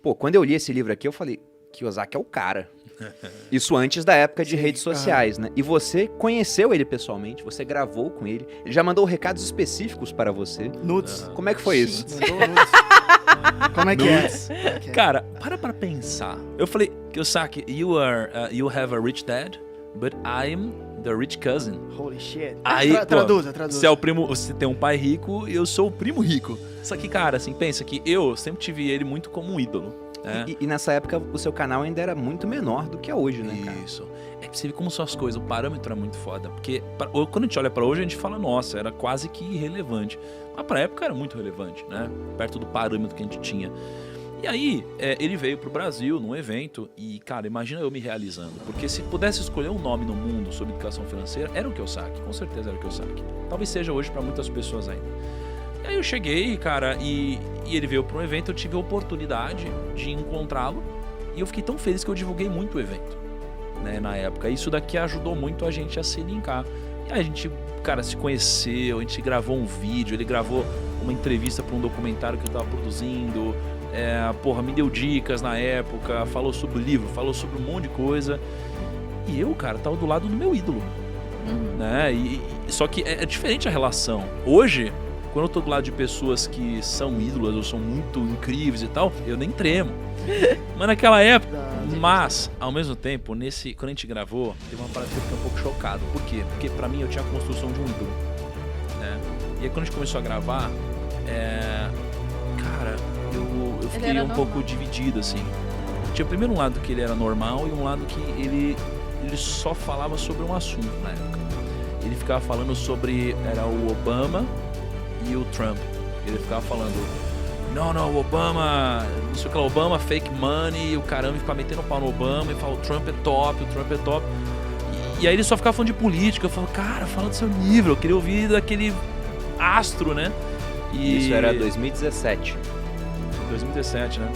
Pô, quando eu li esse livro aqui, eu falei, Kiyosaki é o cara. Isso antes da época de redes sociais, né? E você conheceu ele pessoalmente, você gravou com ele, ele já mandou recados específicos para você. Nudes. Como é que foi isso? Mandou nudes. Como é que é? Cara, para pra pensar. Eu falei, Kiyosaki, you have a rich dad, but I'm the rich cousin. Holy shit. Aí, Traduza. Você é o primo, você tem um pai rico e eu sou o primo rico. Só que, cara, assim, pensa que eu sempre tive ele muito como um ídolo. E nessa época o seu canal ainda era muito menor do que é hoje, né, cara? Isso. É que você vê como são as coisas, o parâmetro é muito foda. Porque quando a gente olha pra hoje, a gente fala, nossa, era quase que irrelevante. Mas pra época era muito relevante, né? Perto do parâmetro que a gente tinha. E aí, ele veio pro Brasil num evento e, cara, imagina eu me realizando. Porque se pudesse escolher um nome no mundo sobre educação financeira, era o Kiyosaki. Com certeza era o Kiyosaki. Talvez seja hoje pra muitas pessoas ainda. E aí eu cheguei, cara, e ele veio para um evento, eu tive a oportunidade de encontrá-lo e eu fiquei tão feliz que eu divulguei muito o evento, né, na época. Isso daqui ajudou muito a gente a se linkar. E aí a gente, cara, se conheceu, a gente gravou um vídeo, ele gravou uma entrevista para um documentário que eu tava produzindo, me deu dicas na época, falou sobre o livro, falou sobre um monte de coisa. E eu, cara, tava do lado do meu ídolo, né? Só que é diferente a relação. Hoje, quando eu tô do lado de pessoas que são ídolas ou são muito incríveis e tal, eu nem tremo. Mas naquela época... Mas, ao mesmo tempo, quando a gente gravou, teve uma parada que eu fiquei um pouco chocado. Por quê? Porque pra mim eu tinha a construção de um ídolo, né? E aí quando a gente começou a gravar, cara, eu fiquei um pouco dividido, assim. Tinha primeiro um lado que ele era normal e um lado que ele só falava sobre um assunto na época. Ele ficava falando sobre... Era o Obama e o Trump. Ele ficava falando, não, o Obama, não sei o que lá, Obama, fake money, e o caramba, ficava metendo pau no Obama e falava, o Trump é top. E aí ele só ficava falando de política. Eu falava, cara, fala do seu nível, eu queria ouvir daquele astro, né? Isso era 2017. 2017, né?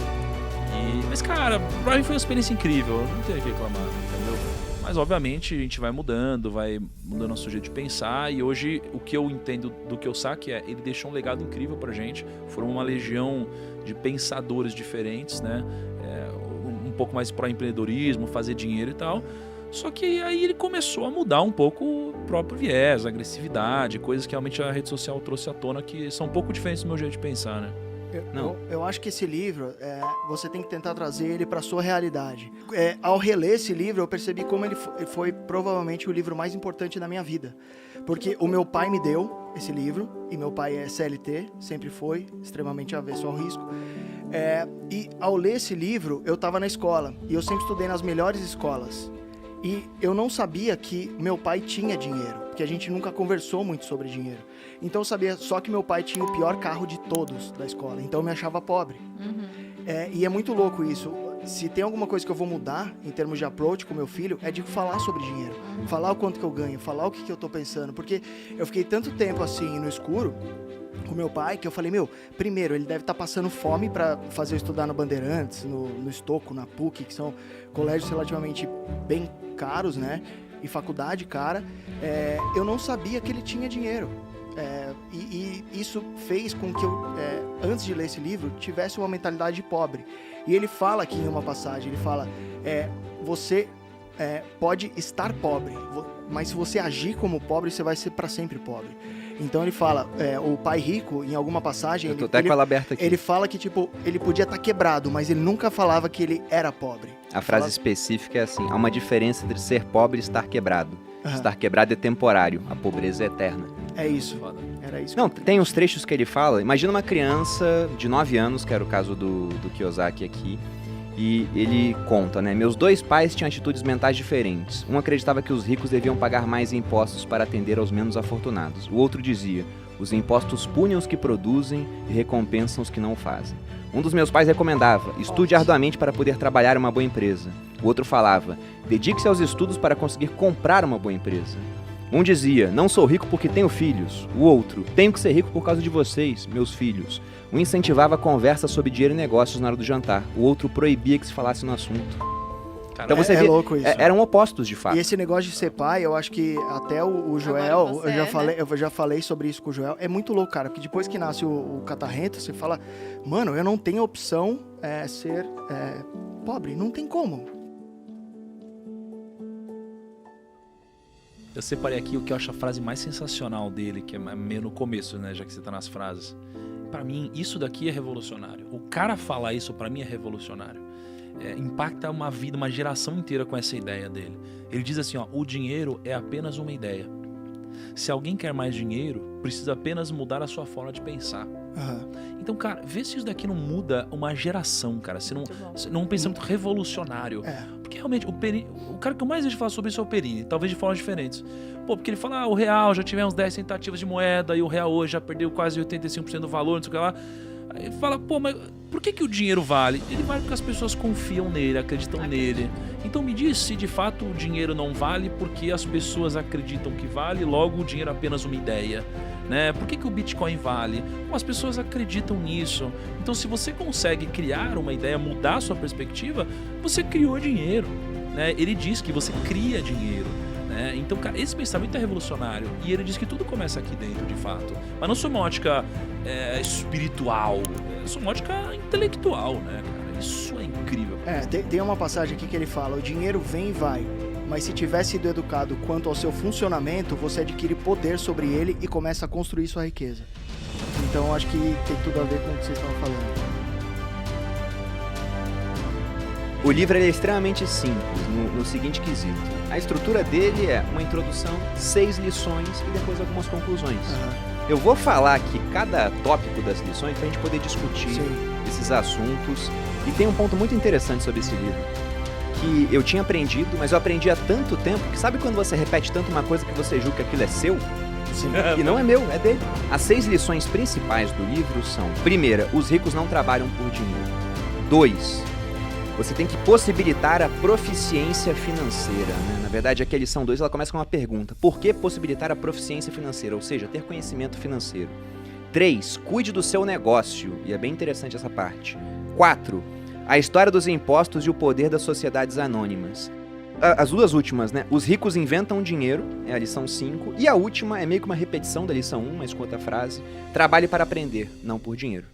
Mas, cara, pra mim foi uma experiência incrível, não tenho o que reclamar, entendeu? Mas, obviamente, a gente vai mudando nosso jeito de pensar. E hoje, o que eu entendo do Kiyosaki ele deixou um legado incrível pra gente. Foram uma legião de pensadores diferentes, né? Um pouco mais pró-empreendedorismo, fazer dinheiro e tal. Só que aí ele começou a mudar um pouco o próprio viés, a agressividade, coisas que realmente a rede social trouxe à tona que são um pouco diferentes do meu jeito de pensar, né? Eu acho que esse livro, você tem que tentar trazer ele para sua realidade. Ao reler esse livro, eu percebi como ele foi provavelmente o livro mais importante da minha vida. Porque o meu pai me deu esse livro, e meu pai é CLT, sempre foi, extremamente avesso ao risco. E ao ler esse livro, eu estava na escola, e eu sempre estudei nas melhores escolas. E eu não sabia que meu pai tinha dinheiro, porque a gente nunca conversou muito sobre dinheiro. Então eu sabia só que meu pai tinha o pior carro de todos da escola, então eu me achava pobre. E é muito louco isso. Se tem alguma coisa que eu vou mudar em termos de approach com meu filho, é de falar sobre dinheiro. Falar o quanto que eu ganho, falar o que eu tô pensando. Porque eu fiquei tanto tempo assim no escuro com meu pai, que eu falei, primeiro, ele deve estar passando fome para fazer eu estudar no Bandeirantes, no Estoco, na PUC, que são colégios relativamente bem caros, né? E faculdade cara. Eu não sabia que ele tinha dinheiro. E isso fez com que eu, antes de ler esse livro, tivesse uma mentalidade de pobre. E ele fala aqui em uma passagem, ele fala, você pode estar pobre, mas se você agir como pobre, você vai ser para sempre pobre. Então ele fala, o pai rico, em alguma passagem, eu tô até com ela aberta aqui. Ele fala que tipo, ele podia estar quebrado, mas ele nunca falava que ele era pobre. A frase específica é assim, há uma diferença entre ser pobre e estar quebrado. Estar quebrado é temporário, a pobreza é eterna. É isso, era isso. Não, tem uns trechos que ele fala, imagina uma criança de 9 anos, que era o caso do Kiyosaki aqui, e ele conta, né? Meus 2 pais tinham atitudes mentais diferentes. Um acreditava que os ricos deviam pagar mais impostos para atender aos menos afortunados. O outro dizia, os impostos punem os que produzem e recompensam os que não o fazem. Um dos meus pais recomendava, estude arduamente para poder trabalhar em uma boa empresa. O outro falava, dedique-se aos estudos para conseguir comprar uma boa empresa. Um dizia, não sou rico porque tenho filhos. O outro, tenho que ser rico por causa de vocês, meus filhos. Um incentivava a conversa sobre dinheiro e negócios na hora do jantar. O outro proibia que se falasse no assunto. Cara, Então você é vê, louco isso. eram opostos de fato. E esse negócio de ser pai, eu acho que até o Joel, Agora você eu já falei sobre isso com o Joel, é muito louco, cara, porque depois que nasce o Catarrento, você fala, mano, eu não tenho opção ser pobre, não tem como. Eu separei aqui o que eu acho a frase mais sensacional dele, que é meio no começo, né, já que você tá nas frases. Pra mim, isso daqui é revolucionário. O cara falar isso, pra mim, é revolucionário. Impacta uma vida, uma geração inteira com essa ideia dele. Ele diz assim, ó, o dinheiro é apenas uma ideia. Se alguém quer mais dinheiro, precisa apenas mudar a sua forma de pensar. Uhum. Então, cara, vê se isso daqui não muda uma geração, cara. Se não um pensamento revolucionário. Porque realmente, o cara que eu mais vejo falar sobre isso é o Perini, talvez de formas diferentes. Pô, porque ele fala, o real já tivemos 10 tentativas de moeda e o real hoje já perdeu quase 85% do valor, não sei o que lá. Aí ele fala, pô, mas por que o dinheiro vale? Ele vale porque as pessoas confiam nele, acreditam nele. Então me diz se de fato o dinheiro não vale porque as pessoas acreditam que vale, logo o dinheiro é apenas uma ideia. Né? Por que o Bitcoin vale? Bom, as pessoas acreditam nisso. Então se você consegue criar uma ideia, mudar a sua perspectiva, você criou dinheiro. Né? Ele diz que você cria dinheiro. Né? Então, cara, esse pensamento é revolucionário. E ele diz que tudo começa aqui dentro, de fato. Mas não sob uma ótica espiritual, sob uma ótica intelectual, né, cara? Isso é incrível. Tem uma passagem aqui que ele fala, o dinheiro vem e vai, mas se tiver sido educado quanto ao seu funcionamento, você adquire poder sobre ele e começa a construir sua riqueza. Então, acho que tem tudo a ver com o que vocês estavam falando. O livro é extremamente simples, no seguinte quesito. A estrutura dele é uma introdução, 6 lições e depois algumas conclusões. Uhum. Eu vou falar aqui cada tópico das lições para a gente poder discutir esses assuntos. E tem um ponto muito interessante sobre esse livro, que eu tinha aprendido, mas eu aprendi há tanto tempo, que sabe quando você repete tanto uma coisa que você julga que aquilo é seu? Sim. E não é meu, é dele. As 6 lições principais do livro são: primeira, os ricos não trabalham por dinheiro. 2, você tem que possibilitar a proficiência financeira, né? Na verdade, aqui a lição 2 ela começa com uma pergunta. Por que possibilitar a proficiência financeira? Ou seja, ter conhecimento financeiro. 3, cuide do seu negócio. E é bem interessante essa parte. 4, a história dos impostos e o poder das sociedades anônimas. As duas últimas, né? Os ricos inventam dinheiro, é a lição 5. E a última é meio que uma repetição da lição 1, mas com outra frase. Trabalhe para aprender, não por dinheiro.